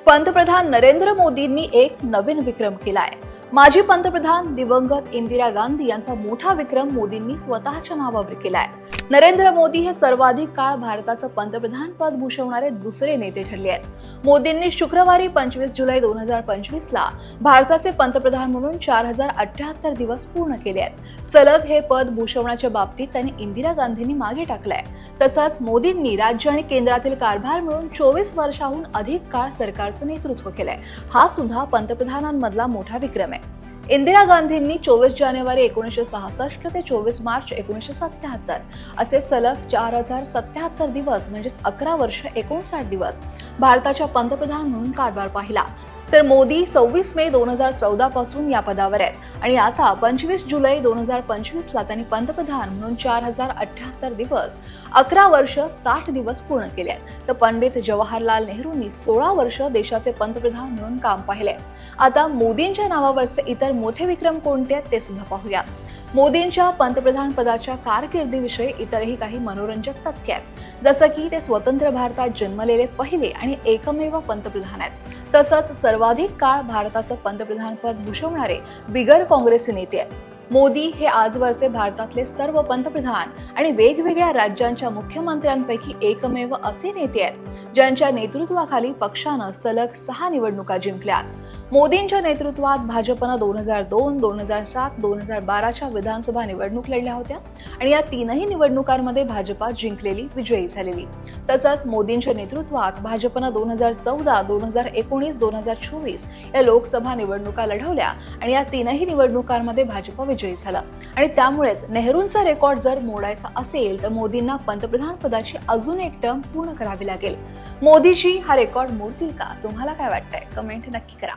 पंतप्रधान नरेंद्र मोदींनी एक नवीन विक्रम केलाय। माजी पंतप्रधान दिवंगत इंदिरा गांधी यांचा मोठा विक्रम मोदींनी स्वतःच्या नावावर केलाय। नरेंद्र मोदी हे सर्वाधिक काळ भारताचं पंतप्रधान पद भूषवणारे दुसरे नेते ठरले आहेत। मोदींनी शुक्रवारी 25 जुलै 2025 ला भारताचे पंतप्रधान म्हणून 4078 दिवस पूर्ण केले आहेत। सलग हे पद भूषवण्याच्या बाबतीत त्यांनी इंदिरा गांधींनी मागे टाकलंय। तसंच मोदींनी राज्य आणि केंद्रातील कारभार मिळून 24 वर्षाहून अधिक काळ सरकारचं नेतृत्व केलंय। हा सुद्धा पंतप्रधानांमधला मोठा विक्रम आहे। इंदिरा गांधींनी 24 जानेवारी 1966 ते 24 मार्च 1977 असे सलग 4077 दिवस म्हणजेच 11 वर्ष 59 दिवस भारताच्या पंतप्रधान म्हणून कारभार पाहिला। तर मोदी 26 मे 2014 पासून या पदावर आहेत आणि आता 25 जुलै 2025 ला त्यांनी पंतप्रधान म्हणून 4078 दिवस 11 वर्ष 60 दिवस पूर्ण केले आहेत। तर पंडित जवाहरलाल नेहरूंनी 16 वर्ष देशाचे पंतप्रधान म्हणून काम पाहिले। आता मोदींच्या नावावरचे इतर मोठे विक्रम कोणते आहेत ते सुद्धा पाहूया। मोदींच्या पंतप्रधान पदाच्या कारकिर्दीविषयी इतरही काही मनोरंजक तथ्य आहेत, जसं की ते स्वतंत्र भारतात जन्मलेले पहिले आणि एकमेव पंतप्रधान आहेत। तसंच सर्वाधिक काळ भारताचं पंतप्रधान पद भूषवणारे बिगर काँग्रेसी नेते आहेत। मोदी हे आजवरचे भारतातले सर्व पंतप्रधान आणि वेगवेगळ्या राज्यांच्या मुख्यमंत्र्यांपैकी एकमेव असे नेते आहेत ज्यांच्या नेतृत्वाखाली पक्षानं सलग 6 निवडणुका जिंकल्या। मोदींच्या नेतृत्वात भाजपनं 2002, 2007, 2012च्या विधानसभा निवडणूक लढल्या होत्या आणि या तीनही निवडणुकांमध्ये भाजपा जिंकलेली, विजयी झालेली। तसंच मोदींच्या नेतृत्वात भाजपनं 2014, 2019, 2024 या लोकसभा निवडणुका लढवल्या आणि या तीनही निवडणुकांमध्ये भाजप विजयी झाला आणि त्यामुळेच नेहरूंचा रेकॉर्ड जर मोडायचा असेल तर मोदींना पंतप्रधान पदाची अजून एक टर्म पूर्ण करावी लागेल। मोदीजी हा रेकॉर्ड मोडतील का? तुम्हाला काय वाटतंय? कमेंट नक्की करा।